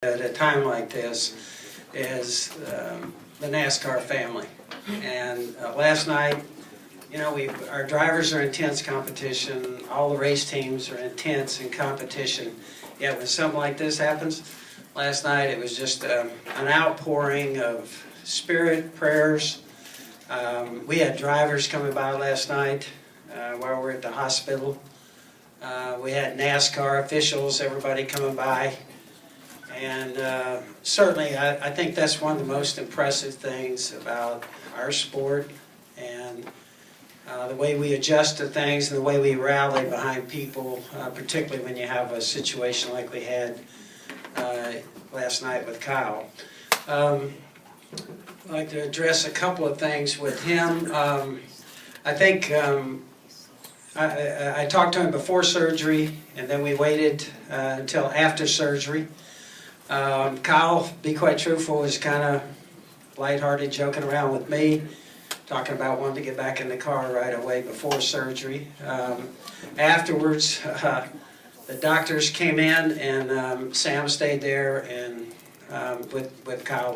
At a time like this is the NASCAR family. And last night, you know, our drivers are intense competition. All the race teams are intense in competition. Yet when something like this happens, last night it was just an outpouring of spirit, prayers. We had drivers coming by last night while we were at the hospital. We had NASCAR officials, everybody coming by. And certainly, I think that's one of the most impressive things about our sport, and the way we adjust to things and the way we rally behind people, particularly when you have a situation like we had last night with Kyle. I'd like to address a couple of things with him. I think I talked to him before surgery, and then we waited until after surgery. Kyle, to be quite truthful, was kind of lighthearted, joking around with me, talking about wanting to get back in the car right away before surgery. Afterwards, the doctors came in, and Sam stayed there and with Kyle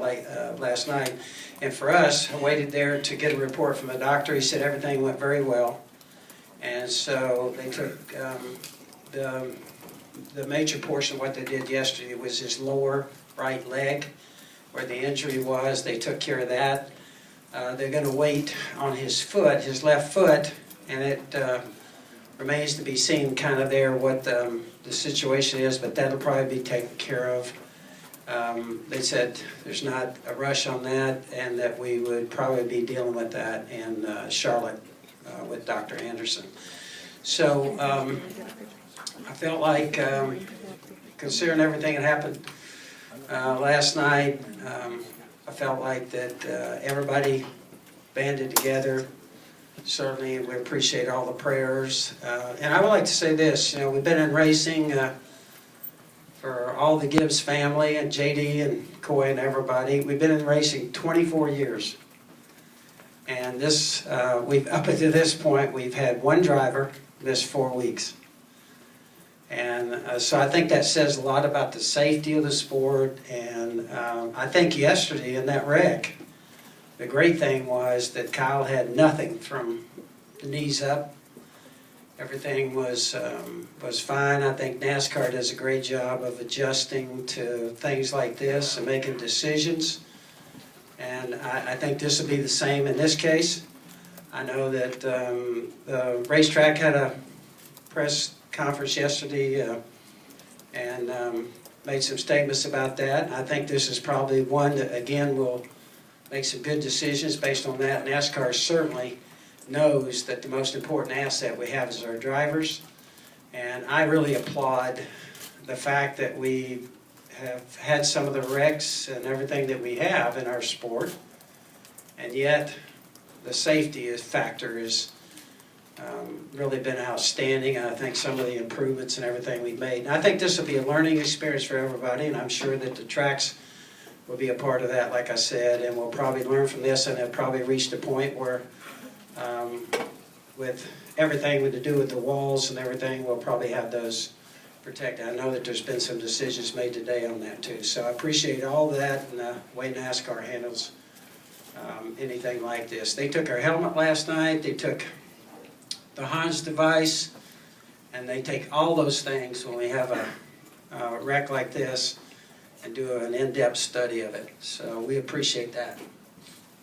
last night. And for us, I waited there to get a report from the doctor. He said everything went very well. And so they took the major portion of what they did yesterday was his lower right leg, where the injury was. They took care of that. They're going to wait on his foot, his left foot, and it remains to be seen kind of there what the situation is, but that'll probably be taken care of. They said there's not a rush on that, and that we would probably be dealing with that in Charlotte with Dr. Anderson. So I felt like, considering everything that happened last night, I felt like that everybody banded together. Certainly, we appreciate all the prayers. And I would like to say this, you know, we've been in racing for all the Gibbs family and JD and Coy and everybody. We've been in racing 24 years. And this, up until this point, we've had one driver miss 4 weeks. And so I think that says a lot about the safety of the sport. And I think yesterday in that wreck, the great thing was that Kyle had nothing from the knees up. Everything was fine. I think NASCAR does a great job of adjusting to things like this and making decisions. And I think this will be the same in this case. I know that the racetrack had a press conference yesterday and made some statements about that. I think this is probably one that, again, will make some good decisions based on that. NASCAR certainly knows that the most important asset we have is our drivers. And I really applaud the fact that we have had some of the wrecks and everything that we have in our sport, and yet the safety factor has really been outstanding. I think some of the improvements and everything we've made. And I think this will be a learning experience for everybody, and I'm sure that the tracks will be a part of that, like I said, and we'll probably learn from this and have probably reached a point where with everything to do with the walls and everything, we'll probably have those protected. I know that there's been some decisions made today on that too. So I appreciate all that and the way NASCAR handles anything like this. They took our helmet last night, they took the Hans device, and they take all those things when we have a wreck like this and do an in-depth study of it. So we appreciate that.